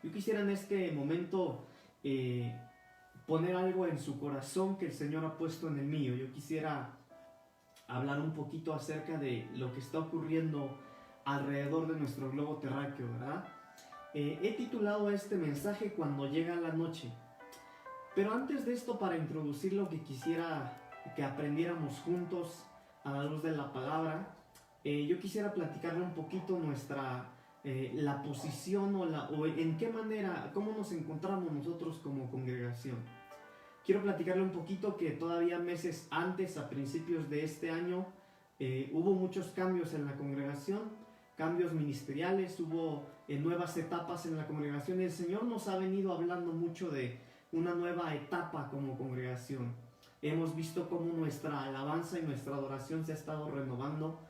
Yo quisiera en este momento poner algo en su corazón que el Señor ha puesto en el mío. Yo quisiera hablar un poquito acerca de lo que está ocurriendo alrededor de nuestro globo terráqueo, ¿verdad? He titulado a este mensaje Cuando llega la noche. Pero antes de esto, para introducir lo que quisiera que aprendiéramos juntos a la luz de la palabra, yo quisiera platicarle un poquito la posición o en qué manera, cómo nos encontramos nosotros como congregación. Quiero platicarle un poquito que todavía meses antes, a principios de este año, hubo muchos cambios en la congregación, cambios ministeriales, hubo nuevas etapas en la congregación y el Señor nos ha venido hablando mucho de una nueva etapa como congregación. Hemos visto cómo nuestra alabanza y nuestra adoración se ha estado renovando.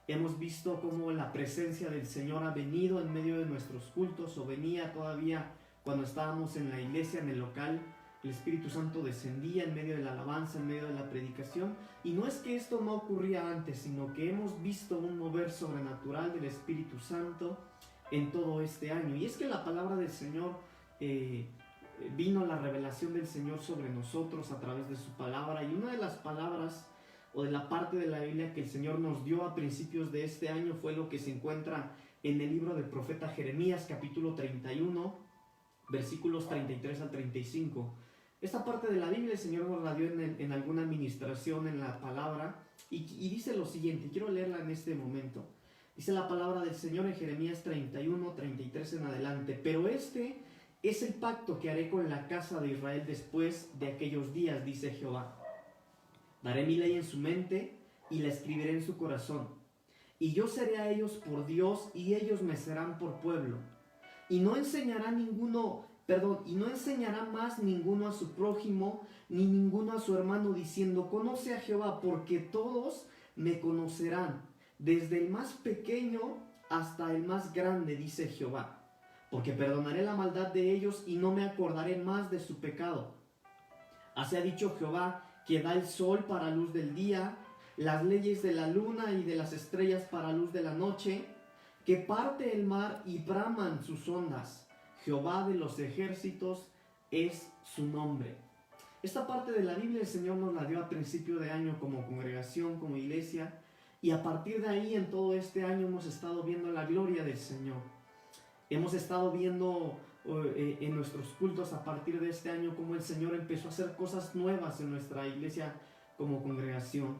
Hemos visto cómo la presencia del Señor ha venido en medio de nuestros cultos, o venía todavía cuando estábamos en la iglesia, en el local. El Espíritu Santo descendía en medio de la alabanza, en medio de la predicación. Y no es que esto no ocurría antes, sino que hemos visto un mover sobrenatural del Espíritu Santo en todo este año. Y es que la palabra del Señor, vino la revelación del Señor sobre nosotros a través de su palabra. Y una de las palabras o de la parte de la Biblia que el Señor nos dio a principios de este año fue lo que se encuentra en el libro del profeta Jeremías, capítulo 31, versículos 33 al 35. Esta parte de la Biblia el Señor nos la dio en alguna administración en la palabra y dice lo siguiente, quiero leerla en este momento. Dice la palabra del Señor en Jeremías 31, 33 en adelante: pero este es el pacto que haré con la casa de Israel después de aquellos días, dice Jehová. Daré mi ley en su mente y la escribiré en su corazón. Y yo seré a ellos por Dios y ellos me serán por pueblo. Y no enseñará más ninguno a su prójimo, ni ninguno a su hermano, diciendo: conoce a Jehová, porque todos me conocerán, desde el más pequeño hasta el más grande, dice Jehová. Porque perdonaré la maldad de ellos y no me acordaré más de su pecado. Así ha dicho Jehová, que da el sol para luz del día, las leyes de la luna y de las estrellas para luz de la noche, que parte el mar y braman sus ondas. Jehová de los ejércitos es su nombre. Esta parte de la Biblia el Señor nos la dio a principio de año como congregación, como iglesia, y a partir de ahí en todo este año hemos estado viendo la gloria del Señor. Hemos estado viendo en nuestros cultos a partir de este año cómo el Señor empezó a hacer cosas nuevas en nuestra iglesia como congregación.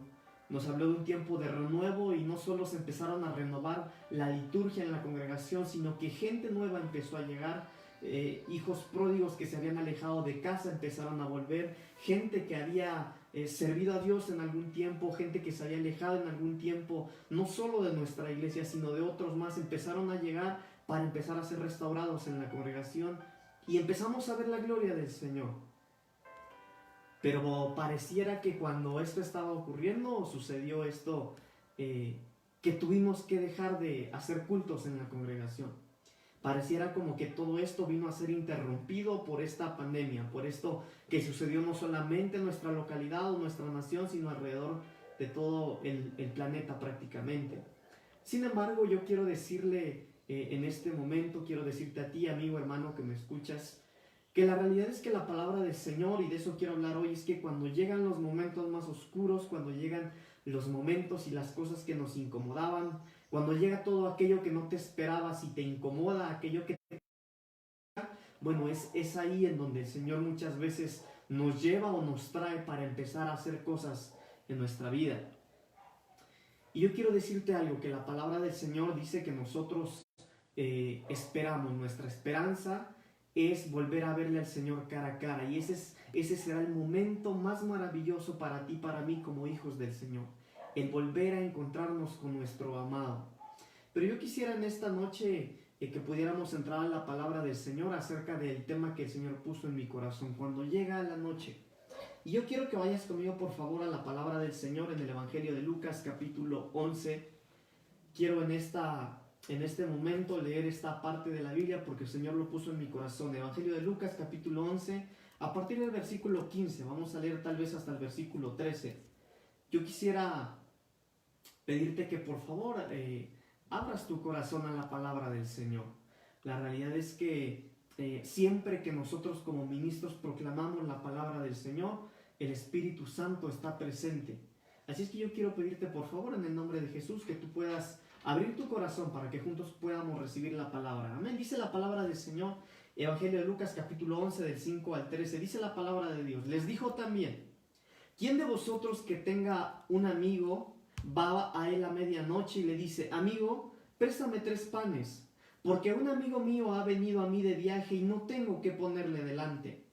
Nos habló de un tiempo de renuevo y no solo se empezaron a renovar la liturgia en la congregación, sino que gente nueva empezó a llegar, hijos pródigos que se habían alejado de casa empezaron a volver, gente que había servido a Dios en algún tiempo, gente que se había alejado en algún tiempo, no solo de nuestra iglesia, sino de otros más, empezaron a llegar para empezar a ser restaurados en la congregación y empezamos a ver la gloria del Señor. Pero pareciera que cuando esto estaba ocurriendo, sucedió esto, que tuvimos que dejar de hacer cultos en la congregación. Pareciera como que todo esto vino a ser interrumpido por esta pandemia, por esto que sucedió no solamente en nuestra localidad o nuestra nación, sino alrededor de todo el planeta prácticamente. Sin embargo, yo quiero decirle en este momento, quiero decirte a ti, amigo, hermano, que me escuchas, que la realidad es que la palabra del Señor, y de eso quiero hablar hoy, es que cuando llegan los momentos más oscuros, cuando llegan los momentos y las cosas que nos incomodaban, cuando llega todo aquello que no te esperabas y te incomoda, aquello que te... Bueno, es ahí en donde el Señor muchas veces nos lleva o nos trae para empezar a hacer cosas en nuestra vida. Y yo quiero decirte algo, que la palabra del Señor dice que nosotros esperamos, nuestra esperanza es volver a verle al Señor cara a cara, y ese será el momento más maravilloso para ti, para mí como hijos del Señor, el volver a encontrarnos con nuestro amado. Pero yo quisiera en esta noche que pudiéramos entrar a la palabra del Señor acerca del tema que el Señor puso en mi corazón, cuando llega la noche. Y yo quiero que vayas conmigo por favor a la palabra del Señor en el Evangelio de Lucas capítulo 11. Quiero en este momento leer esta parte de la Biblia porque el Señor lo puso en mi corazón. Evangelio de Lucas capítulo 11, a partir del versículo 15, vamos a leer tal vez hasta el versículo 13. Yo quisiera pedirte que por favor abras tu corazón a la palabra del Señor. La realidad es que siempre que nosotros como ministros proclamamos la palabra del Señor, el Espíritu Santo está presente. Así es que yo quiero pedirte por favor en el nombre de Jesús que tú puedas abrir tu corazón para que juntos podamos recibir la palabra. Amén. Dice la palabra del Señor, Evangelio de Lucas capítulo 11 del 5 al 13, dice la palabra de Dios. Les dijo también: ¿quién de vosotros que tenga un amigo va a él a medianoche y le dice: amigo, préstame 3 panes, porque un amigo mío ha venido a mí de viaje y no tengo que ponerle delante?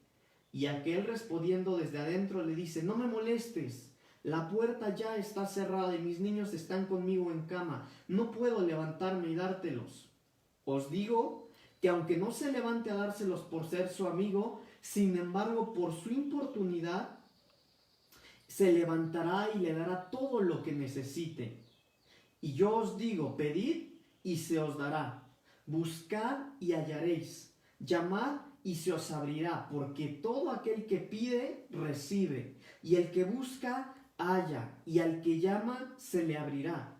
Y aquel respondiendo desde adentro le dice: no me molestes, la puerta ya está cerrada y mis niños están conmigo en cama, no puedo levantarme y dártelos. Os digo que aunque no se levante a dárselos por ser su amigo, sin embargo por su importunidad se levantará y le dará todo lo que necesite. Y yo os digo: pedid y se os dará, buscad y hallaréis, llamad y se os abrirá, porque todo aquel que pide, recibe, y el que busca, halla, y al que llama, se le abrirá.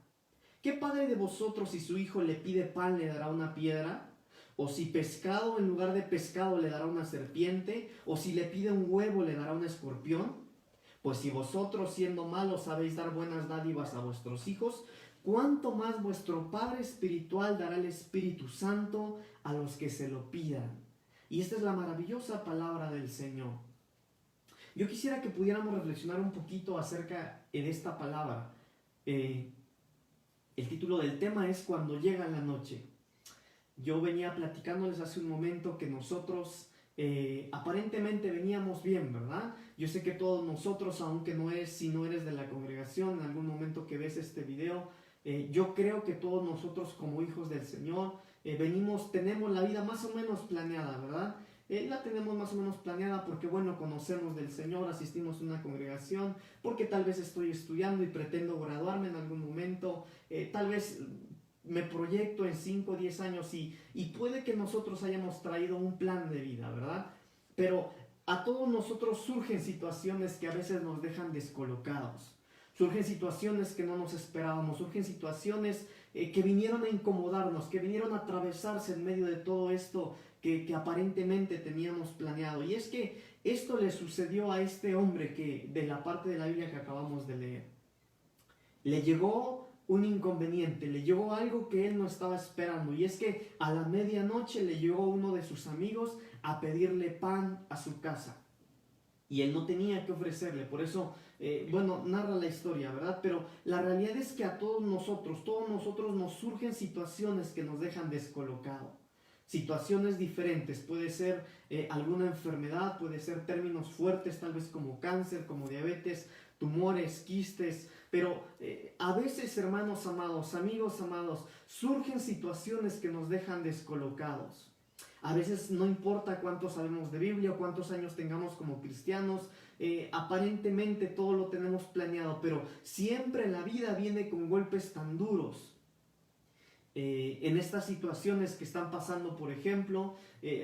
¿Qué padre de vosotros, si su hijo le pide pan, le dará una piedra? ¿O si pescado en lugar de pescado le dará una serpiente? ¿O si le pide un huevo le dará un escorpión? Pues si vosotros, siendo malos, sabéis dar buenas dádivas a vuestros hijos, ¿cuánto más vuestro Padre Espiritual dará el Espíritu Santo a los que se lo pidan? Y esta es la maravillosa palabra del Señor. Yo quisiera que pudiéramos reflexionar un poquito acerca de esta palabra. El título del tema es Cuando llega la noche. Yo venía platicándoles hace un momento que nosotros aparentemente veníamos bien, ¿verdad? Yo sé que todos nosotros, aunque si no eres de la congregación, en algún momento que ves este video, yo creo que todos nosotros como hijos del Señor tenemos la vida más o menos planeada, ¿verdad? La tenemos más o menos planeada porque, bueno, conocemos del Señor, asistimos a una congregación, porque tal vez estoy estudiando y pretendo graduarme en algún momento, tal vez me proyecto en 5 o 10 años y puede que nosotros hayamos traído un plan de vida, ¿verdad? Pero a todos nosotros surgen situaciones que a veces nos dejan descolocados, surgen situaciones que no nos esperábamos, surgen situaciones que vinieron a incomodarnos, que vinieron a atravesarse en medio de todo esto que aparentemente teníamos planeado. Y es que esto le sucedió a este hombre que de la parte de la Biblia que acabamos de leer. Le llegó un inconveniente, le llegó algo que él no estaba esperando, y es que a la medianoche le llegó uno de sus amigos a pedirle pan a su casa. Y él no tenía que ofrecerle, por eso, narra la historia, ¿verdad? Pero la realidad es que a todos nosotros nos surgen situaciones que nos dejan descolocados. Situaciones diferentes, puede ser alguna enfermedad, puede ser términos fuertes, tal vez como cáncer, como diabetes, tumores, quistes, pero a veces, hermanos amados, amigos amados, surgen situaciones que nos dejan descolocados. A veces no importa cuánto sabemos de Biblia o cuántos años tengamos como cristianos, aparentemente todo lo tenemos planeado, pero siempre la vida viene con golpes tan duros. En estas situaciones que están pasando, por ejemplo,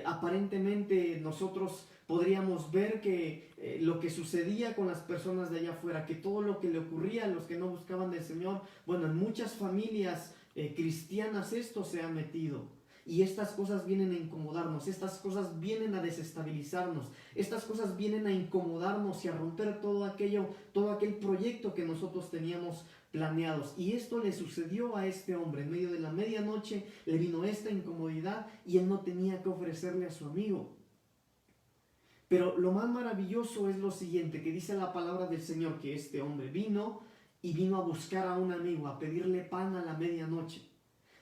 aparentemente nosotros podríamos ver que lo que sucedía con las personas de allá afuera, que todo lo que le ocurría a los que no buscaban del Señor, bueno, en muchas familias cristianas esto se ha metido. Y estas cosas vienen a incomodarnos, estas cosas vienen a desestabilizarnos, estas cosas vienen a incomodarnos y a romper todo aquel proyecto que nosotros teníamos planeados. Y esto le sucedió a este hombre. En medio de la medianoche le vino esta incomodidad y él no tenía que ofrecerle a su amigo. Pero lo más maravilloso es lo siguiente, que dice la palabra del Señor, que este hombre vino a buscar a un amigo, a pedirle pan a la medianoche.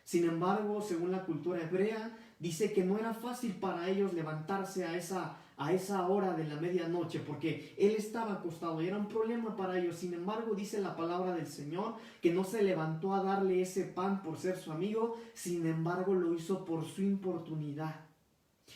Sin embargo, según la cultura hebrea, dice que no era fácil para ellos levantarse a esa hora de la medianoche, porque él estaba acostado y era un problema para ellos. Sin embargo, dice la palabra del Señor que no se levantó a darle ese pan por ser su amigo, sin embargo lo hizo por su importunidad.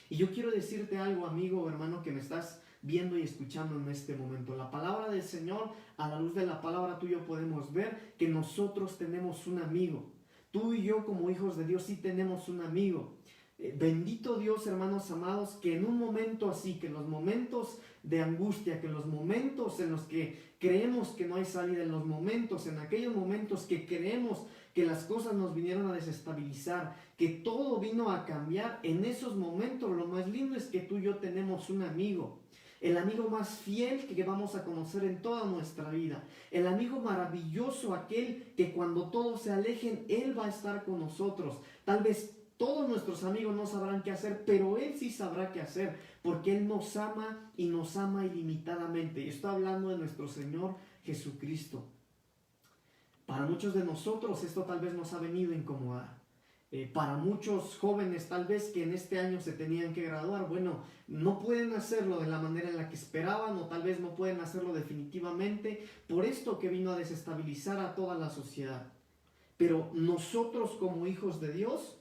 Y yo quiero decirte algo, amigo o hermano que me estás viendo y escuchando en este momento. La palabra del Señor, a la luz de la palabra tú y yo podemos ver que nosotros tenemos un amigo. Tú y yo como hijos de Dios sí tenemos un amigo. Bendito Dios, hermanos amados, que en un momento así, que en los momentos de angustia, que en los momentos en los que creemos que no hay salida, en aquellos momentos que creemos que las cosas nos vinieron a desestabilizar, que todo vino a cambiar, en esos momentos lo más lindo es que tú y yo tenemos un amigo. El amigo más fiel que vamos a conocer en toda nuestra vida. El amigo maravilloso, aquel que cuando todos se alejen, Él va a estar con nosotros. Tal vez todos nuestros amigos no sabrán qué hacer, pero Él sí sabrá qué hacer, porque Él nos ama y nos ama ilimitadamente. Y estoy hablando de nuestro Señor Jesucristo. Para muchos de nosotros esto tal vez nos ha venido a incomodar. Para muchos jóvenes tal vez que en este año se tenían que graduar, bueno, no pueden hacerlo de la manera en la que esperaban o tal vez no pueden hacerlo definitivamente por esto que vino a desestabilizar a toda la sociedad. Pero nosotros como hijos de Dios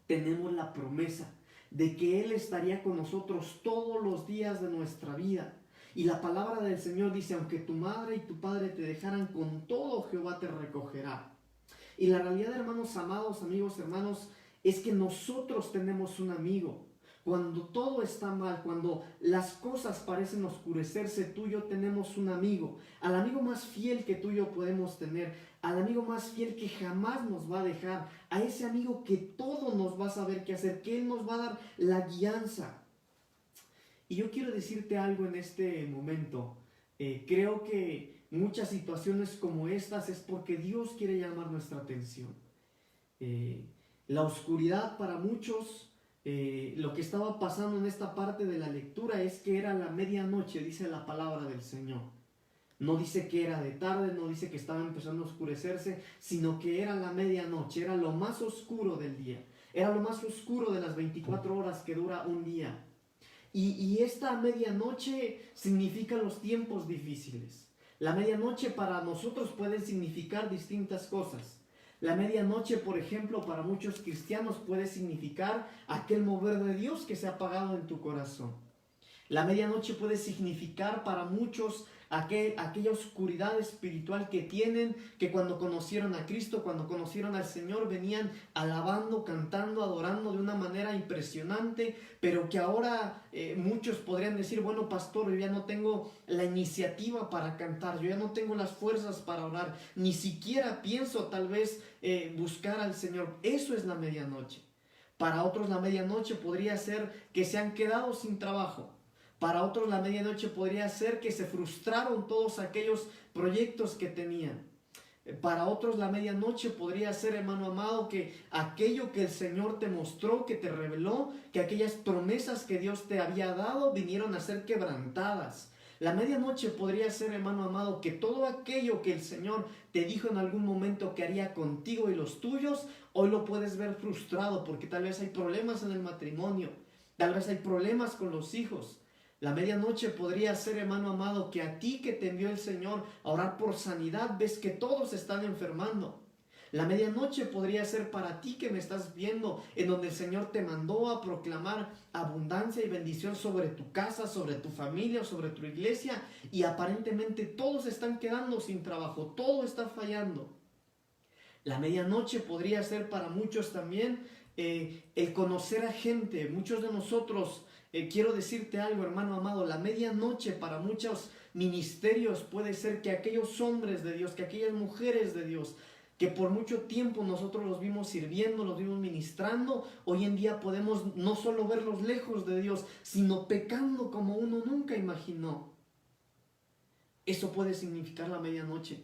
tenemos la promesa de que Él estaría con nosotros todos los días de nuestra vida. Y la palabra del Señor dice, aunque tu madre y tu padre te dejaran, con todo Jehová te recogerá. Y la realidad, hermanos amados, amigos, hermanos, es que nosotros tenemos un amigo. Cuando todo está mal, cuando las cosas parecen oscurecerse, tú y yo tenemos un amigo. Al amigo más fiel que tú y yo podemos tener. Al amigo más fiel que jamás nos va a dejar. A ese amigo que todo nos va a saber qué hacer, que Él nos va a dar la guianza. Y yo quiero decirte algo en este momento. Creo que muchas situaciones como estas es porque Dios quiere llamar nuestra atención. La oscuridad para muchos, lo que estaba pasando en esta parte de la lectura es que era la medianoche, dice la palabra del Señor. No dice que era de tarde, no dice que estaba empezando a oscurecerse, sino que era la medianoche, era lo más oscuro del día. Era lo más oscuro de las 24 horas que dura un día. Y esta medianoche significa los tiempos difíciles. La medianoche para nosotros puede significar distintas cosas. La medianoche, por ejemplo, para muchos cristianos puede significar aquel mover de Dios que se ha apagado en tu corazón. La medianoche puede significar para muchos aquella oscuridad espiritual que tienen, que cuando conocieron a Cristo, cuando conocieron al Señor, venían alabando, cantando, adorando de una manera impresionante, pero que ahora muchos podrían decir, bueno, pastor, yo ya no tengo la iniciativa para cantar, yo ya no tengo las fuerzas para orar, ni siquiera pienso tal vez buscar al Señor. Eso es la medianoche. Para otros la medianoche podría ser que se han quedado sin trabajo. Para otros la medianoche podría ser que se frustraron todos aquellos proyectos que tenían. Para otros la medianoche podría ser, hermano amado, que aquello que el Señor te mostró, que te reveló, que aquellas promesas que Dios te había dado vinieron a ser quebrantadas. La medianoche podría ser, hermano amado, que todo aquello que el Señor te dijo en algún momento que haría contigo y los tuyos, hoy lo puedes ver frustrado porque tal vez hay problemas en el matrimonio, tal vez hay problemas con los hijos. La medianoche podría ser, hermano amado, que a ti que te envió el Señor a orar por sanidad, ves que todos están enfermando. La medianoche podría ser para ti que me estás viendo, en donde el Señor te mandó a proclamar abundancia y bendición sobre tu casa, sobre tu familia, sobre tu iglesia, y aparentemente todos están quedando sin trabajo, todo está fallando. La medianoche podría ser para muchos también el conocer a gente. Muchos de nosotros, quiero decirte algo, hermano amado, la medianoche para muchos ministerios puede ser que aquellos hombres de Dios, que aquellas mujeres de Dios, que por mucho tiempo nosotros los vimos sirviendo, los vimos ministrando, hoy en día podemos no solo verlos lejos de Dios, sino pecando como uno nunca imaginó. Eso puede significar la medianoche.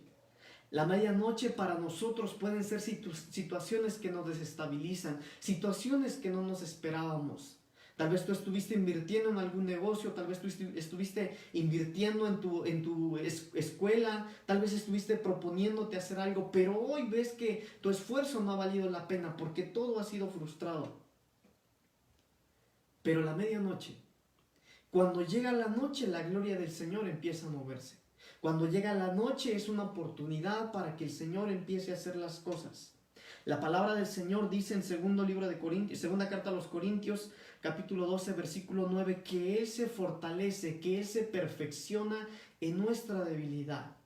La medianoche para nosotros pueden ser situaciones que nos desestabilizan, situaciones que no nos esperábamos. Tal vez tú estuviste invirtiendo en algún negocio, tal vez tú estuviste invirtiendo en tu escuela, tal vez estuviste proponiéndote hacer algo, pero hoy ves que tu esfuerzo no ha valido la pena porque todo ha sido frustrado. Pero la medianoche, cuando llega la noche, la gloria del Señor empieza a moverse. Cuando llega la noche es una oportunidad para que el Señor empiece a hacer las cosas. La palabra del Señor dice en segunda carta a los Corintios, capítulo 12, versículo 9, que Él se fortalece, que Él se perfecciona en nuestra debilidad.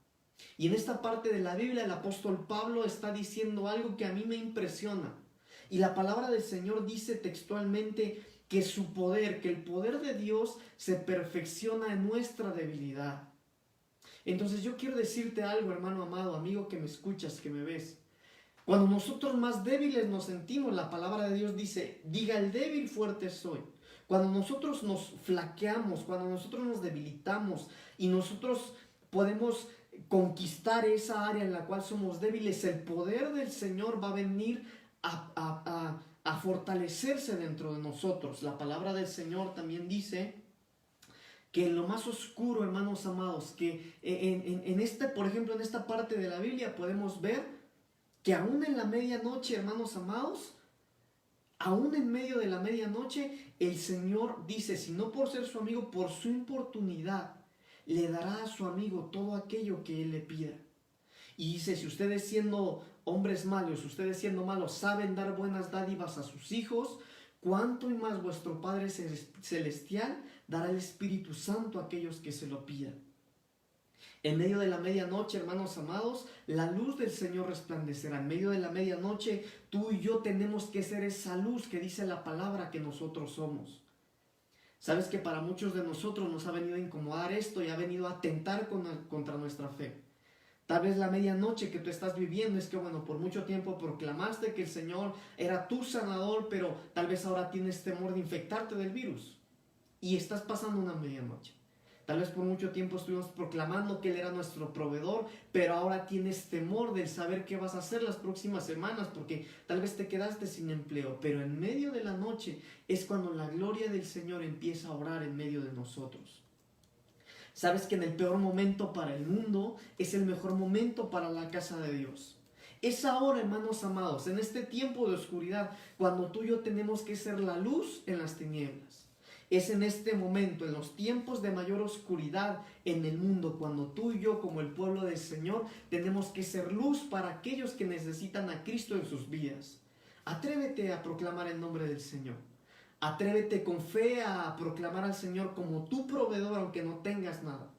Y en esta parte de la Biblia el apóstol Pablo está diciendo algo que a mí me impresiona. Y la palabra del Señor dice textualmente que su poder, que el poder de Dios se perfecciona en nuestra debilidad. Entonces yo quiero decirte algo, hermano amado, amigo que me escuchas, que me ves. Cuando nosotros más débiles nos sentimos, la palabra de Dios dice, diga el débil, fuerte soy. Cuando nosotros nos flaqueamos, cuando nosotros nos debilitamos y nosotros podemos conquistar esa área en la cual somos débiles, el poder del Señor va a venir a fortalecerse dentro de nosotros. La palabra del Señor también dice que en lo más oscuro, hermanos amados, que por ejemplo, en esta parte de la Biblia podemos ver que aún en la medianoche, hermanos amados, aún en medio de la medianoche, el Señor dice, si no por ser su amigo, por su importunidad, le dará a su amigo todo aquello que él le pida. Y dice, si ustedes siendo hombres malos, ustedes siendo malos, saben dar buenas dádivas a sus hijos, cuánto y más vuestro Padre Celestial dará el Espíritu Santo a aquellos que se lo pidan. En medio de la medianoche, hermanos amados, la luz del Señor resplandecerá. En medio de la medianoche, tú y yo tenemos que ser esa luz que dice la palabra que nosotros somos. Sabes que para muchos de nosotros nos ha venido a incomodar esto y ha venido a atentar contra nuestra fe. Tal vez la medianoche que tú estás viviendo es que, bueno, por mucho tiempo proclamaste que el Señor era tu sanador, pero tal vez ahora tienes temor de infectarte del virus y estás pasando una medianoche. Tal vez por mucho tiempo estuvimos proclamando que Él era nuestro proveedor, pero ahora tienes temor del saber qué vas a hacer las próximas semanas, porque tal vez te quedaste sin empleo. Pero en medio de la noche es cuando la gloria del Señor empieza a orar en medio de nosotros. Sabes que en el peor momento para el mundo es el mejor momento para la casa de Dios. Es ahora, hermanos amados, en este tiempo de oscuridad, cuando tú y yo tenemos que ser la luz en las tinieblas. Es en este momento, en los tiempos de mayor oscuridad en el mundo, cuando tú y yo, como el pueblo del Señor, tenemos que ser luz para aquellos que necesitan a Cristo en sus vidas. Atrévete a proclamar el nombre del Señor. Atrévete con fe a proclamar al Señor como tu proveedor, aunque no tengas nada.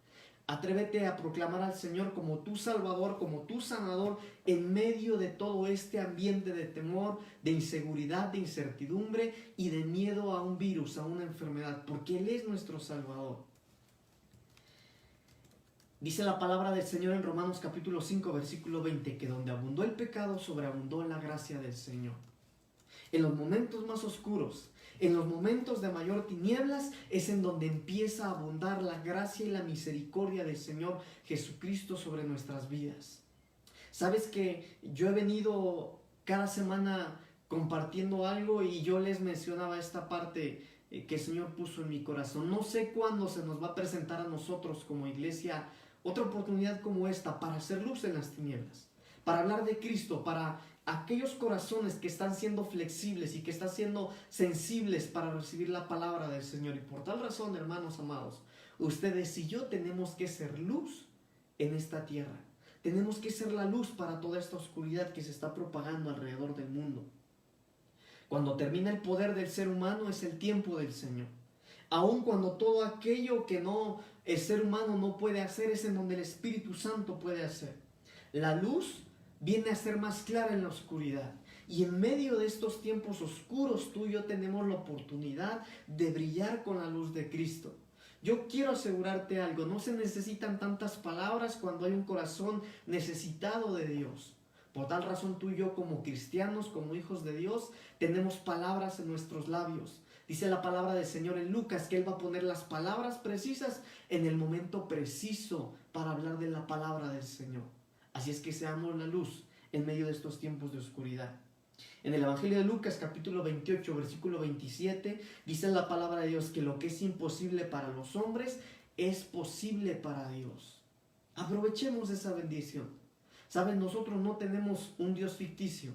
Atrévete a proclamar al Señor como tu Salvador, como tu sanador, en medio de todo este ambiente de temor, de inseguridad, de incertidumbre y de miedo a un virus, a una enfermedad, porque Él es nuestro Salvador. Dice la palabra del Señor en Romanos capítulo 5, versículo 20, que donde abundó el pecado, sobreabundó la gracia del Señor. En los momentos más oscuros, en los momentos de mayor tinieblas, es en donde empieza a abundar la gracia y la misericordia del Señor Jesucristo sobre nuestras vidas. Sabes que yo he venido cada semana compartiendo algo y yo les mencionaba esta parte que el Señor puso en mi corazón. No sé cuándo se nos va a presentar a nosotros como iglesia otra oportunidad como esta para hacer luz en las tinieblas, para hablar de Cristo, para aquellos corazones que están siendo flexibles y que están siendo sensibles para recibir la palabra del Señor. Y por tal razón, hermanos amados, ustedes y yo tenemos que ser luz en esta tierra. Tenemos que ser la luz para toda esta oscuridad que se está propagando alrededor del mundo. Cuando termina el poder del ser humano es el tiempo del Señor. Aun cuando todo aquello que el ser humano no puede hacer es en donde el Espíritu Santo puede hacer. La luz viene a ser más clara en la oscuridad. Y en medio de estos tiempos oscuros, tú y yo tenemos la oportunidad de brillar con la luz de Cristo. Yo quiero asegurarte algo, no se necesitan tantas palabras cuando hay un corazón necesitado de Dios. Por tal razón tú y yo como cristianos, como hijos de Dios, tenemos palabras en nuestros labios. Dice la palabra del Señor en Lucas que Él va a poner las palabras precisas en el momento preciso para hablar de la palabra del Señor. Así es que seamos la luz en medio de estos tiempos de oscuridad. En el Evangelio de Lucas, capítulo 28, versículo 27, dice la palabra de Dios que lo que es imposible para los hombres es posible para Dios. Aprovechemos esa bendición. Saben, nosotros no tenemos un Dios ficticio.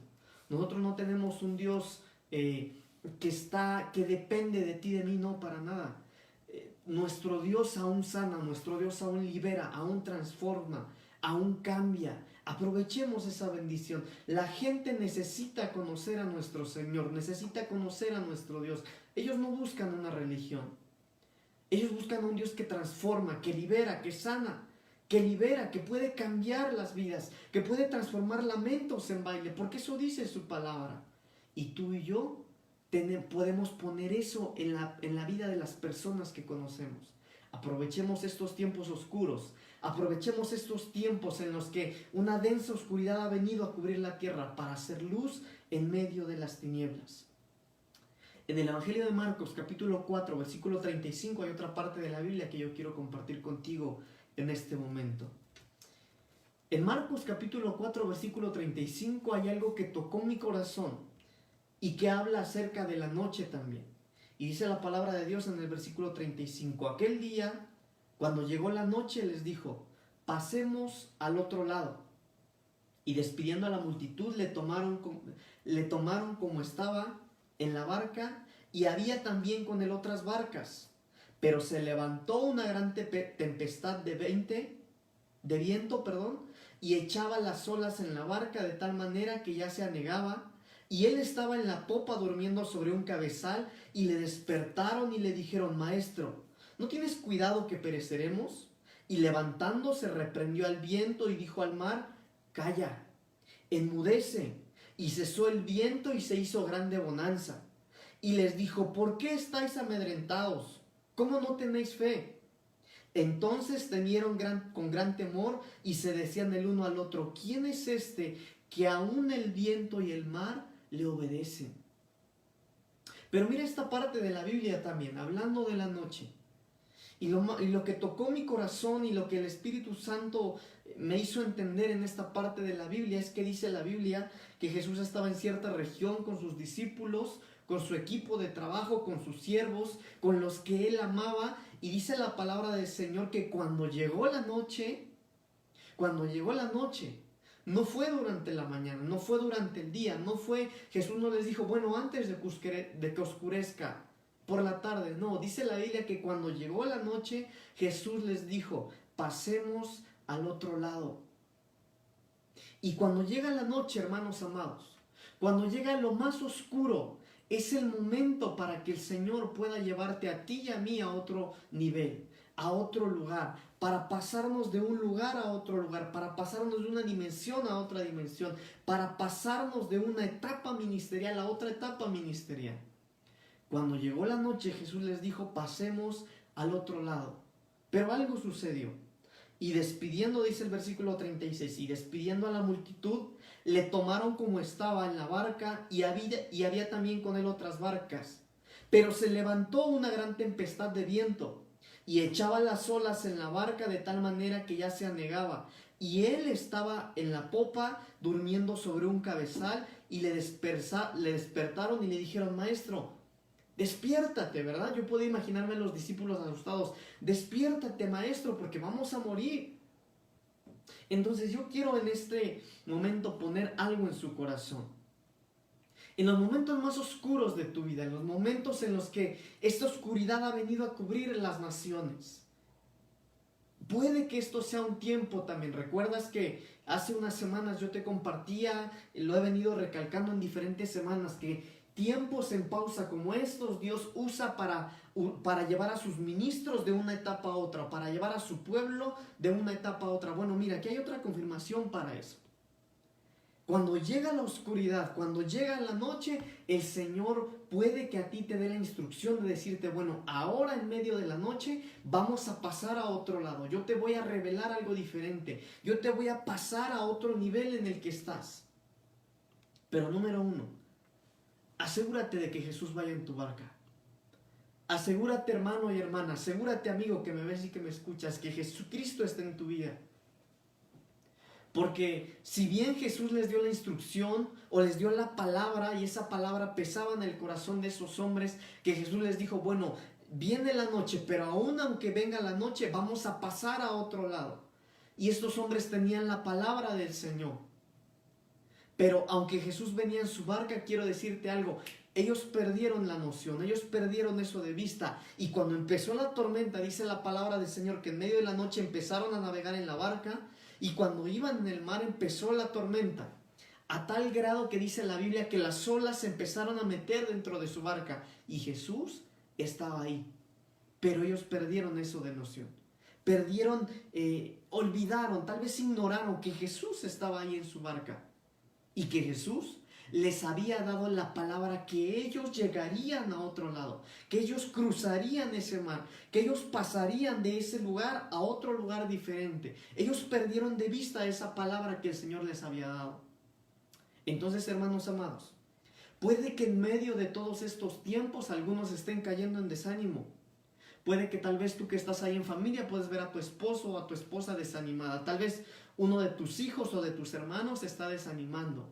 Nosotros no tenemos un Dios que depende de ti, de mí, no, para nada. Nuestro Dios aún sana, nuestro Dios aún libera, aún transforma, aún cambia. Aprovechemos esa bendición. La gente necesita conocer a nuestro Señor, necesita conocer a nuestro Dios. Ellos no buscan una religión. Ellos buscan un Dios que transforma, que libera, que sana, que libera, que puede cambiar las vidas, que puede transformar lamentos en baile, porque eso dice su palabra. Y tú y yo podemos poner eso en la vida de las personas que conocemos. Aprovechemos estos tiempos oscuros. Aprovechemos estos tiempos en los que una densa oscuridad ha venido a cubrir la tierra para hacer luz en medio de las tinieblas. En el Evangelio de Marcos, capítulo 4, versículo 35, hay otra parte de la Biblia que yo quiero compartir contigo en este momento. En Marcos, capítulo 4, versículo 35, hay algo que tocó mi corazón y que habla acerca de la noche también. Y dice la palabra de Dios en el versículo 35, aquel día, cuando llegó la noche, les dijo, pasemos al otro lado. Y despidiendo a la multitud, le tomaron como estaba en la barca, y había también con él otras barcas. Pero se levantó una gran tempestad de viento, y echaba las olas en la barca de tal manera que ya se anegaba. Y él estaba en la popa durmiendo sobre un cabezal, y le despertaron y le dijeron, Maestro, ¿no tienes cuidado que pereceremos? Y levantándose reprendió al viento y dijo al mar, calla, enmudece. Y cesó el viento y se hizo grande bonanza. Y les dijo, ¿por qué estáis amedrentados? ¿Cómo no tenéis fe? Entonces temieron con gran temor y se decían el uno al otro, ¿quién es este que aún el viento y el mar le obedecen? Pero mira esta parte de la Biblia también, hablando de la noche. Y lo que tocó mi corazón y lo que el Espíritu Santo me hizo entender en esta parte de la Biblia es que dice la Biblia que Jesús estaba en cierta región con sus discípulos, con su equipo de trabajo, con sus siervos, con los que él amaba. Y dice la palabra del Señor que cuando llegó la noche, no fue durante la mañana, no fue durante el día, Jesús no les dijo, bueno, antes de que oscurezca, por la tarde. No, dice la Biblia que cuando llegó la noche, Jesús les dijo, pasemos al otro lado. Y cuando llega la noche, hermanos amados, cuando llega lo más oscuro, es el momento para que el Señor pueda llevarte a ti y a mí a otro nivel, a otro lugar, para pasarnos de un lugar a otro lugar, para pasarnos de una dimensión a otra dimensión, para pasarnos de una etapa ministerial a otra etapa ministerial. Cuando llegó la noche, Jesús les dijo, pasemos al otro lado. Pero algo sucedió. Y despidiendo, dice el versículo 36, y despidiendo a la multitud, le tomaron como estaba en la barca, y había también con él otras barcas. Pero se levantó una gran tempestad de viento, y echaba las olas en la barca de tal manera que ya se anegaba. Y él estaba en la popa, durmiendo sobre un cabezal, y le despertaron y le dijeron, Maestro, despiértate, ¿verdad? Yo puedo imaginarme a los discípulos asustados. Despiértate, Maestro, porque vamos a morir. Entonces yo quiero en este momento poner algo en su corazón. En los momentos más oscuros de tu vida, en los momentos en los que esta oscuridad ha venido a cubrir las naciones, puede que esto sea un tiempo también. ¿Recuerdas que hace unas semanas yo te compartía, lo he venido recalcando en diferentes semanas, que tiempos en pausa como estos Dios usa para llevar a sus ministros de una etapa a otra, para llevar a su pueblo de una etapa a otra? Bueno, mira, aquí hay otra confirmación para eso. Cuando llega la oscuridad, cuando llega la noche, el Señor puede que a ti te dé la instrucción de decirte, bueno, ahora en medio de la noche vamos a pasar a otro lado. Yo te voy a revelar algo diferente. Yo te voy a pasar a otro nivel en el que estás. Pero número uno, asegúrate de que Jesús vaya en tu barca. Asegúrate, hermano y hermana, asegúrate, amigo, que me ves y que me escuchas, que Jesucristo esté en tu vida. Porque si bien Jesús les dio la instrucción o les dio la palabra, y esa palabra pesaba en el corazón de esos hombres, que Jesús les dijo, bueno, viene la noche, pero aún aunque venga la noche, vamos a pasar a otro lado. Y estos hombres tenían la palabra del Señor. Pero aunque Jesús venía en su barca, quiero decirte algo, ellos perdieron la noción, ellos perdieron eso de vista. Y cuando empezó la tormenta, dice la palabra del Señor que en medio de la noche empezaron a navegar en la barca, y cuando iban en el mar empezó la tormenta, a tal grado que dice la Biblia que las olas se empezaron a meter dentro de su barca, y Jesús estaba ahí. Pero ellos perdieron eso de noción, olvidaron, tal vez ignoraron que Jesús estaba ahí en su barca, y que Jesús les había dado la palabra que ellos llegarían a otro lado, que ellos cruzarían ese mar, que ellos pasarían de ese lugar a otro lugar diferente. Ellos perdieron de vista esa palabra que el Señor les había dado. Entonces, hermanos amados, puede que en medio de todos estos tiempos algunos estén cayendo en desánimo. Puede que tal vez tú que estás ahí en familia puedes ver a tu esposo o a tu esposa desanimada. Tal vez uno de tus hijos o de tus hermanos se está desanimando.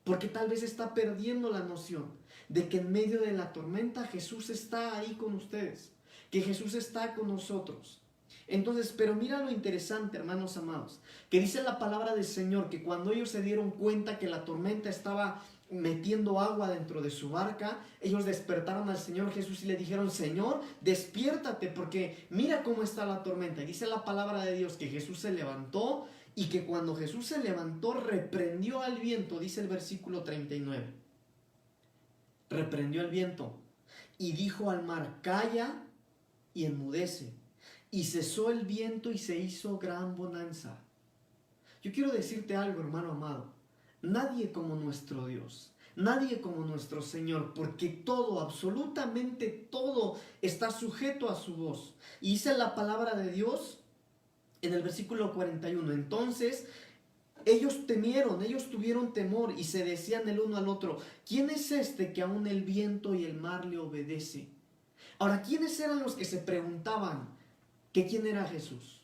Porque tal vez está perdiendo la noción de que en medio de la tormenta Jesús está ahí con ustedes. Que Jesús está con nosotros. Entonces, pero mira lo interesante, hermanos amados, que dice la palabra del Señor que cuando ellos se dieron cuenta que la tormenta estaba metiendo agua dentro de su barca, ellos despertaron al Señor Jesús y le dijeron: Señor, despiértate, porque mira cómo está la tormenta. Y dice la palabra de Dios que Jesús se levantó y que cuando Jesús se levantó reprendió al viento, dice el versículo 39. Reprendió al viento y dijo al mar: calla y enmudece. Y cesó el viento y se hizo gran bonanza. Yo quiero decirte algo, hermano amado. Nadie como nuestro Dios, nadie como nuestro Señor, porque todo, absolutamente todo, está sujeto a su voz. Y dice la palabra de Dios en el versículo 41. Entonces ellos temieron, ellos tuvieron temor y se decían el uno al otro: ¿quién es este que aún el viento y el mar le obedece? Ahora, ¿quiénes eran los que se preguntaban que quién era Jesús?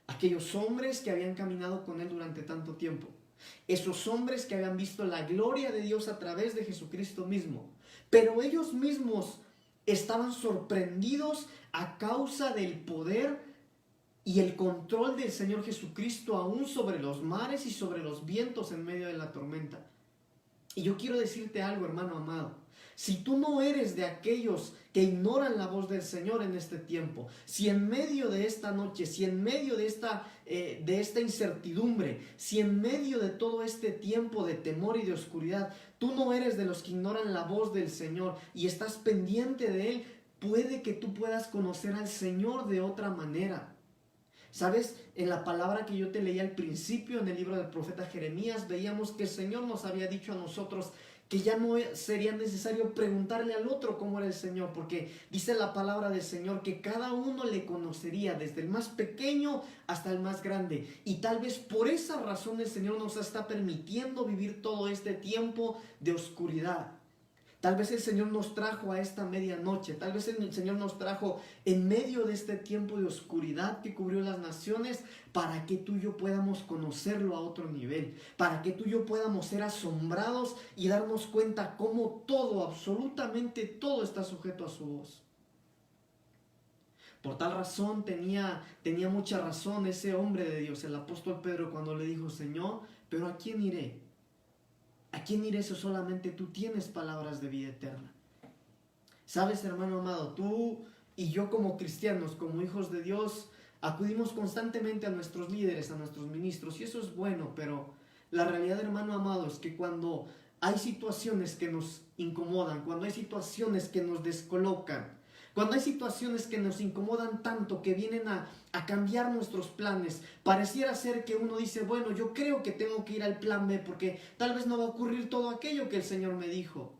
Aquellos hombres que habían caminado con él durante tanto tiempo. Esos hombres que habían visto la gloria de Dios a través de Jesucristo mismo. Pero ellos mismos estaban sorprendidos a causa del poder y el control del Señor Jesucristo aún sobre los mares y sobre los vientos en medio de la tormenta. Y yo quiero decirte algo, hermano amado. Si tú no eres de aquellos que ignoran la voz del Señor en este tiempo, si en medio de esta noche, si en medio de esta incertidumbre, si en medio de todo este tiempo de temor y de oscuridad, tú no eres de los que ignoran la voz del Señor y estás pendiente de Él, puede que tú puedas conocer al Señor de otra manera. ¿Sabes? En la palabra que yo te leí al principio en el libro del profeta Jeremías, veíamos que el Señor nos había dicho a nosotros que ya no sería necesario preguntarle al otro cómo era el Señor, porque dice la palabra del Señor que cada uno le conocería, desde el más pequeño hasta el más grande. Y tal vez por esa razón el Señor nos está permitiendo vivir todo este tiempo de oscuridad. Tal vez el Señor nos trajo a esta medianoche, tal vez el Señor nos trajo en medio de este tiempo de oscuridad que cubrió las naciones para que tú y yo podamos conocerlo a otro nivel, para que tú y yo podamos ser asombrados y darnos cuenta cómo todo, absolutamente todo está sujeto a su voz. Por tal razón tenía mucha razón ese hombre de Dios, el apóstol Pedro, cuando le dijo: Señor, ¿pero a quién iré? ¿A quién iré si solamente tú tienes palabras de vida eterna? Sabes, hermano amado, tú y yo como cristianos, como hijos de Dios, acudimos constantemente a nuestros líderes, a nuestros ministros, y eso es bueno, pero la realidad, hermano amado, es que cuando hay situaciones que nos incomodan, cuando hay situaciones que nos descolocan, cuando hay situaciones que nos incomodan tanto, que vienen a cambiar nuestros planes, pareciera ser que uno dice: bueno, yo creo que tengo que ir al plan B porque tal vez no va a ocurrir todo aquello que el Señor me dijo.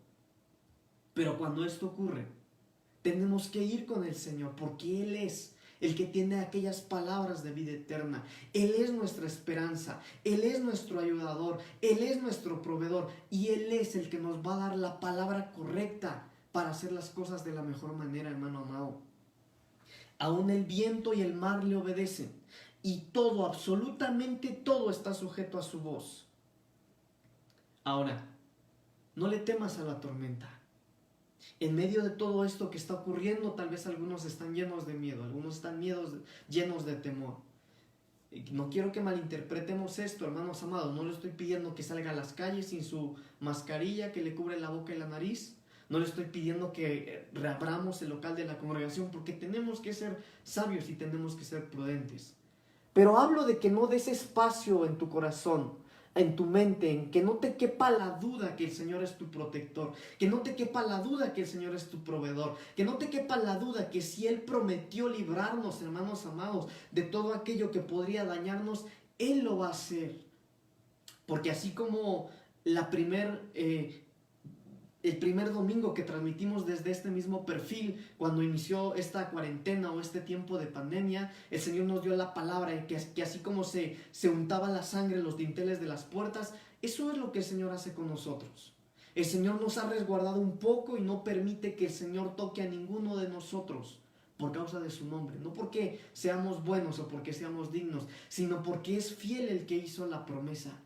Pero cuando esto ocurre, tenemos que ir con el Señor, porque Él es el que tiene aquellas palabras de vida eterna. Él es nuestra esperanza, Él es nuestro ayudador, Él es nuestro proveedor y Él es el que nos va a dar la palabra correcta para hacer las cosas de la mejor manera, hermano amado. Aún el viento y el mar le obedecen y todo, absolutamente todo está sujeto a su voz. Ahora, no le temas a la tormenta. En medio de todo esto que está ocurriendo, tal vez algunos están llenos de miedo, algunos están llenos de temor. No quiero que malinterpretemos esto, hermanos amados. No le estoy pidiendo que salga a las calles sin su mascarilla que le cubre la boca y la nariz. No le estoy pidiendo que reabramos el local de la congregación, porque tenemos que ser sabios y tenemos que ser prudentes. Pero hablo de que no des espacio en tu corazón, en tu mente, en que no te quepa la duda que el Señor es tu protector, que no te quepa la duda que el Señor es tu proveedor, que no te quepa la duda que si Él prometió librarnos, hermanos amados, de todo aquello que podría dañarnos, Él lo va a hacer. Porque así como el primer domingo que transmitimos desde este mismo perfil, cuando inició esta cuarentena o este tiempo de pandemia, el Señor nos dio la palabra y que así como se untaba la sangre en los dinteles de las puertas, eso es lo que el Señor hace con nosotros. El Señor nos ha resguardado un poco y no permite que el Señor toque a ninguno de nosotros por causa de su nombre. No porque seamos buenos o porque seamos dignos, sino porque es fiel el que hizo la promesa.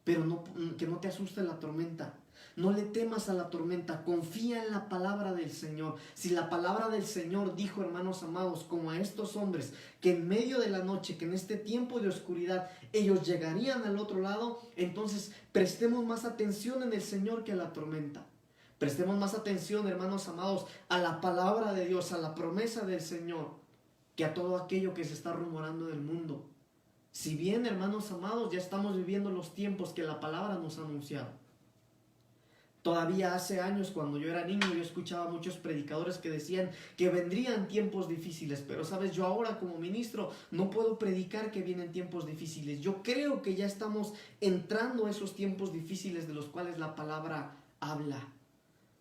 Pero que no te asuste la tormenta. No le temas a la tormenta, confía en la palabra del Señor. Si la palabra del Señor dijo, hermanos amados, como a estos hombres, que en medio de la noche, que en este tiempo de oscuridad, ellos llegarían al otro lado, entonces prestemos más atención en el Señor que a la tormenta. Prestemos más atención, hermanos amados, a la palabra de Dios, a la promesa del Señor, que a todo aquello que se está rumorando del mundo. Si bien, hermanos amados, ya estamos viviendo los tiempos que la palabra nos ha anunciado. Todavía hace años, cuando yo era niño, yo escuchaba a muchos predicadores que decían que vendrían tiempos difíciles. Pero, ¿sabes? Yo ahora como ministro no puedo predicar que vienen tiempos difíciles. Yo creo que ya estamos entrando a esos tiempos difíciles de los cuales la palabra habla.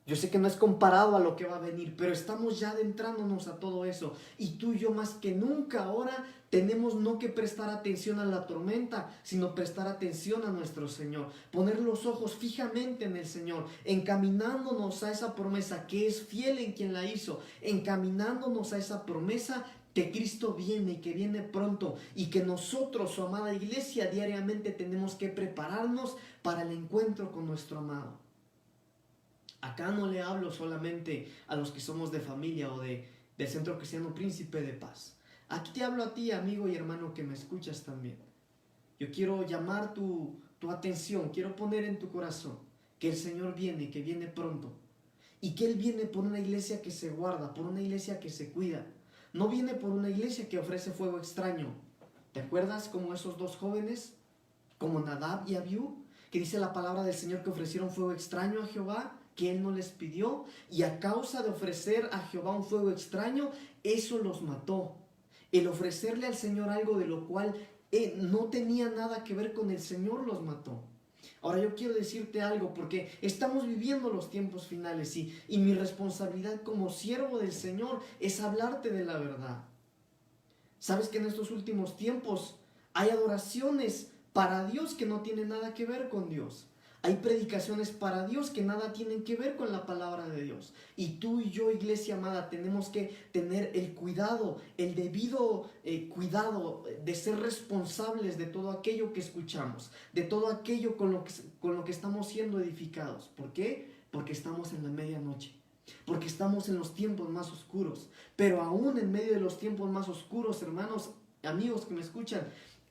Yo sé que no es comparado a lo que va a venir, pero estamos ya adentrándonos a todo eso. Y tú y yo más que nunca ahora tenemos no que prestar atención a la tormenta, sino prestar atención a nuestro Señor. Poner los ojos fijamente en el Señor, encaminándonos a esa promesa que es fiel en quien la hizo, encaminándonos a esa promesa que Cristo viene y que viene pronto y que nosotros, su amada iglesia, diariamente tenemos que prepararnos para el encuentro con nuestro amado. Acá no le hablo solamente a los que somos de familia o del Centro Cristiano Príncipe de Paz. Aquí te hablo a ti, amigo y hermano que me escuchas también. Yo quiero llamar tu atención, quiero poner en tu corazón que el Señor viene, que viene pronto. Y que Él viene por una iglesia que se guarda, por una iglesia que se cuida. No viene por una iglesia que ofrece fuego extraño. ¿Te acuerdas como esos dos jóvenes, como Nadab y Abiú, que dice la palabra del Señor que ofrecieron fuego extraño a Jehová, que Él no les pidió, y a causa de ofrecer a Jehová un fuego extraño, eso los mató? El ofrecerle al Señor algo de lo cual no tenía nada que ver con el Señor los mató. Ahora yo quiero decirte algo, porque estamos viviendo los tiempos finales y mi responsabilidad como siervo del Señor es hablarte de la verdad. ¿Sabes que en estos últimos tiempos hay adoraciones para Dios que no tienen nada que ver con Dios? Hay predicaciones para Dios que nada tienen que ver con la palabra de Dios. Y tú y yo, iglesia amada, tenemos que tener el cuidado, el debido cuidado de ser responsables de todo aquello que escuchamos, de todo aquello con lo que estamos siendo edificados. ¿Por qué? Porque estamos en la medianoche. Porque estamos en los tiempos más oscuros. Pero aún en medio de los tiempos más oscuros, hermanos, amigos que me escuchan,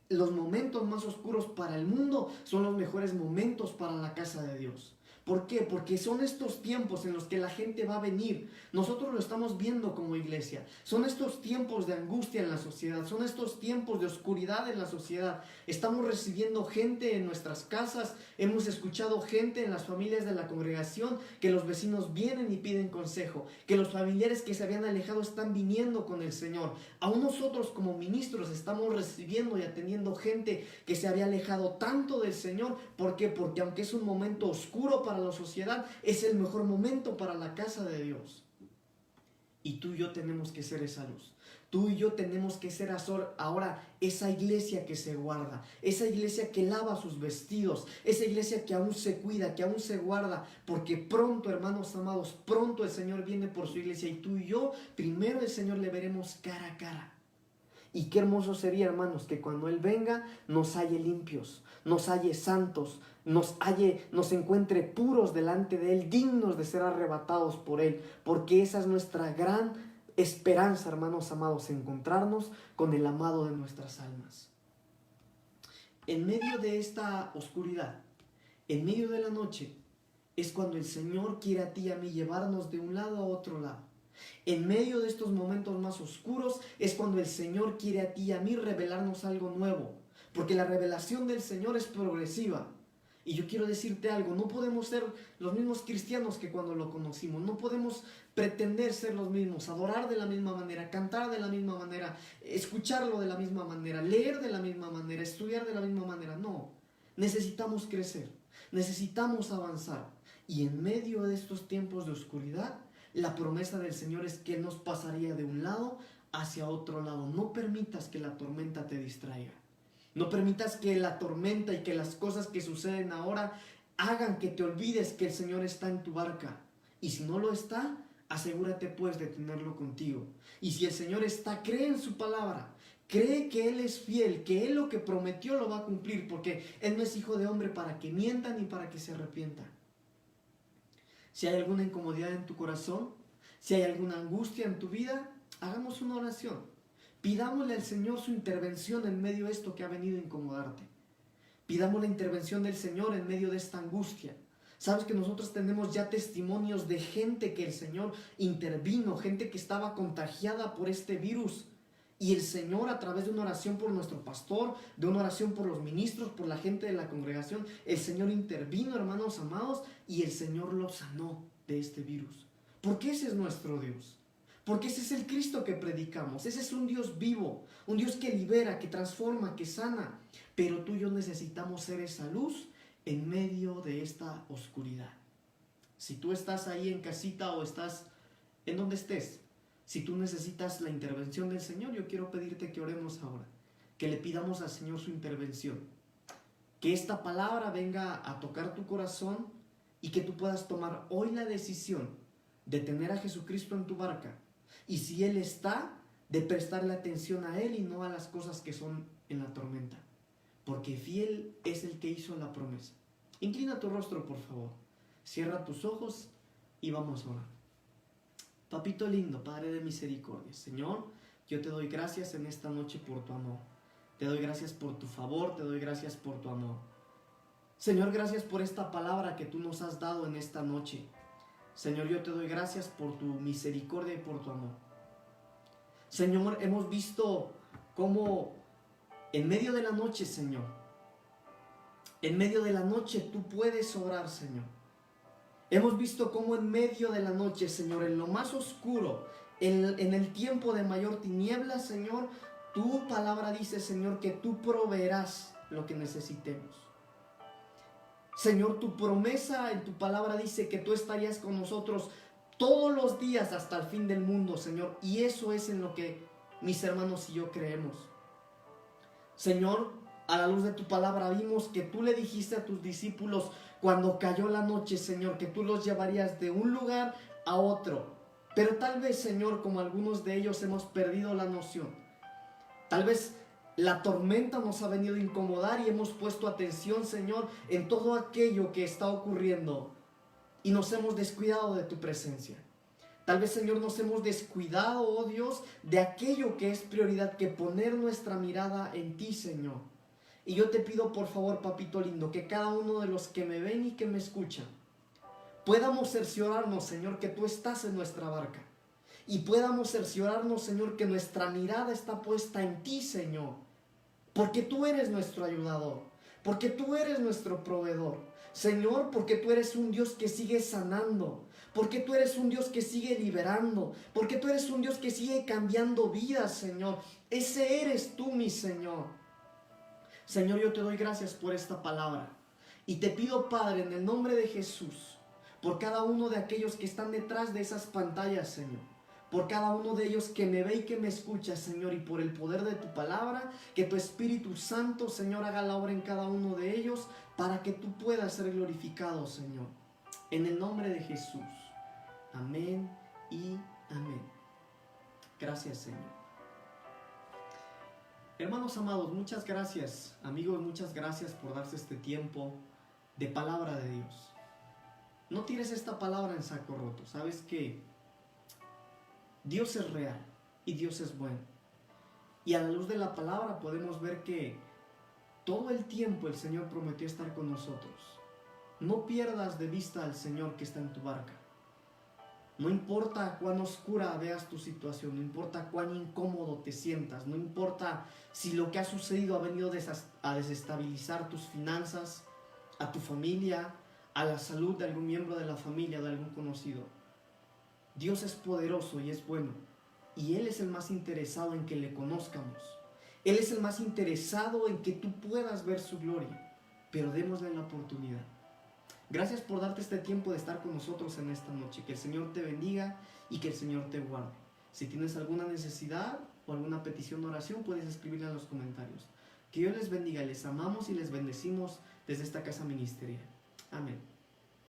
los momentos más oscuros para el mundo son los mejores momentos para la casa de Dios. ¿Por qué? Porque son estos tiempos en los que la gente va a venir. Nosotros lo estamos viendo como iglesia. Son estos tiempos de angustia en la sociedad. Son estos tiempos de oscuridad en la sociedad. Estamos recibiendo gente en nuestras casas. Hemos escuchado gente en las familias de la congregación que los vecinos vienen y piden consejo. Que los familiares que se habían alejado están viniendo con el Señor. Aún nosotros como ministros estamos recibiendo y atendiendo gente que se había alejado tanto del Señor. ¿Por qué? Porque aunque es un momento oscuro para la sociedad, es el mejor momento para la casa de Dios. Y tú y yo tenemos que ser esa luz. Tú y yo tenemos que ser ahora esa iglesia que se guarda, esa iglesia que lava sus vestidos, esa iglesia que aún se cuida, que aún se guarda, porque pronto, hermanos amados, pronto el Señor viene por su iglesia y tú y yo, primero el Señor le veremos cara a cara. Y qué hermoso sería, hermanos, que cuando Él venga nos halle limpios, nos halle santos, nos encuentre puros delante de Él, dignos de ser arrebatados por Él, porque esa es nuestra gran esperanza, hermanos amados, encontrarnos con el amado de nuestras almas. En medio de esta oscuridad, en medio de la noche, es cuando el Señor quiere a ti y a mí llevarnos de un lado a otro lado. En medio de estos momentos más oscuros es cuando el Señor quiere a ti y a mí revelarnos algo nuevo, porque la revelación del Señor es progresiva. Y yo quiero decirte algo, no podemos ser los mismos cristianos que cuando lo conocimos, no podemos pretender ser los mismos, adorar de la misma manera, cantar de la misma manera, escucharlo de la misma manera, leer de la misma manera, estudiar de la misma manera. No, necesitamos crecer. Necesitamos avanzar. Y en medio de estos tiempos de oscuridad, la promesa del Señor es que Él nos pasaría de un lado hacia otro lado. No permitas que la tormenta te distraiga. No permitas que la tormenta y que las cosas que suceden ahora hagan que te olvides que el Señor está en tu barca. Y si no lo está, asegúrate pues de tenerlo contigo. Y si el Señor está, cree en su palabra. Cree que Él es fiel, que Él lo que prometió lo va a cumplir, porque Él no es hijo de hombre para que mienta ni para que se arrepienta. Si hay alguna incomodidad en tu corazón, si hay alguna angustia en tu vida, hagamos una oración. Pidámosle al Señor su intervención en medio de esto que ha venido a incomodarte. Pidamos la intervención del Señor en medio de esta angustia. Sabes que nosotros tenemos ya testimonios de gente que el Señor intervino, gente que estaba contagiada por este virus. Y el Señor, a través de una oración por nuestro pastor, de una oración por los ministros, por la gente de la congregación, el Señor intervino, hermanos amados, y el Señor los sanó de este virus. Porque ese es nuestro Dios. Porque ese es el Cristo que predicamos. Ese es un Dios vivo, un Dios que libera, que transforma, que sana. Pero tú y yo necesitamos ser esa luz en medio de esta oscuridad. Si tú estás ahí en casita o estás en donde estés, si tú necesitas la intervención del Señor, yo quiero pedirte que oremos ahora, que le pidamos al Señor su intervención, que esta palabra venga a tocar tu corazón y que tú puedas tomar hoy la decisión de tener a Jesucristo en tu barca, y si Él está, de prestarle atención a Él y no a las cosas que son en la tormenta, porque fiel es el que hizo la promesa. Inclina tu rostro, por favor, cierra tus ojos y vamos a orar. Papito lindo, Padre de misericordia, Señor, yo te doy gracias en esta noche por tu amor. Te doy gracias por tu favor, te doy gracias por tu amor. Señor, gracias por esta palabra que tú nos has dado en esta noche. Señor, yo te doy gracias por tu misericordia y por tu amor. Señor, hemos visto cómo en medio de la noche, Señor, en medio de la noche tú puedes obrar, Señor. Hemos visto cómo en medio de la noche, Señor, en lo más oscuro, en el tiempo de mayor tiniebla, Señor, tu palabra dice, Señor, que tú proveerás lo que necesitemos. Señor, tu promesa en tu palabra dice que tú estarías con nosotros todos los días hasta el fin del mundo, Señor. Y eso es en lo que mis hermanos y yo creemos. Señor, a la luz de tu palabra vimos que tú le dijiste a tus discípulos cuando cayó la noche, Señor, que tú los llevarías de un lugar a otro. Pero tal vez, Señor, como algunos de ellos hemos perdido la noción. Tal vez la tormenta nos ha venido a incomodar y hemos puesto atención, Señor, en todo aquello que está ocurriendo y nos hemos descuidado de tu presencia. Tal vez, Señor, nos hemos descuidado, oh Dios, de aquello que es prioridad, que poner nuestra mirada en ti, Señor. Y yo te pido, por favor, papito lindo, que cada uno de los que me ven y que me escuchan, podamos cerciorarnos, Señor, que tú estás en nuestra barca. Y podamos cerciorarnos, Señor, que nuestra mirada está puesta en ti, Señor. Porque tú eres nuestro ayudador. Porque tú eres nuestro proveedor. Señor, porque tú eres un Dios que sigue sanando. Porque tú eres un Dios que sigue liberando. Porque tú eres un Dios que sigue cambiando vidas, Señor. Ese eres tú, mi Señor. Señor, yo te doy gracias por esta palabra. Y te pido, Padre, en el nombre de Jesús, por cada uno de aquellos que están detrás de esas pantallas, Señor. Por cada uno de ellos que me ve y que me escucha, Señor. Y por el poder de tu palabra, que tu Espíritu Santo, Señor, haga la obra en cada uno de ellos, para que tú puedas ser glorificado, Señor. En el nombre de Jesús. Amén y amén. Gracias, Señor. Hermanos amados, muchas gracias. Amigos, muchas gracias por darse este tiempo de palabra de Dios. No tires esta palabra en saco roto. Sabes que Dios es real y Dios es bueno. Y a la luz de la palabra podemos ver que todo el tiempo el Señor prometió estar con nosotros. No pierdas de vista al Señor que está en tu barca. No importa cuán oscura veas tu situación, no importa cuán incómodo te sientas, no importa si lo que ha sucedido ha venido a desestabilizar tus finanzas, a tu familia, a la salud de algún miembro de la familia o de algún conocido. Dios es poderoso y es bueno, y Él es el más interesado en que le conozcamos. Él es el más interesado en que tú puedas ver su gloria, pero démosle la oportunidad. Gracias por darte este tiempo de estar con nosotros en esta noche. Que el Señor te bendiga y que el Señor te guarde. Si tienes alguna necesidad o alguna petición de oración, puedes escribirla en los comentarios. Que Dios les bendiga, les amamos y les bendecimos desde esta casa ministerial. Amén.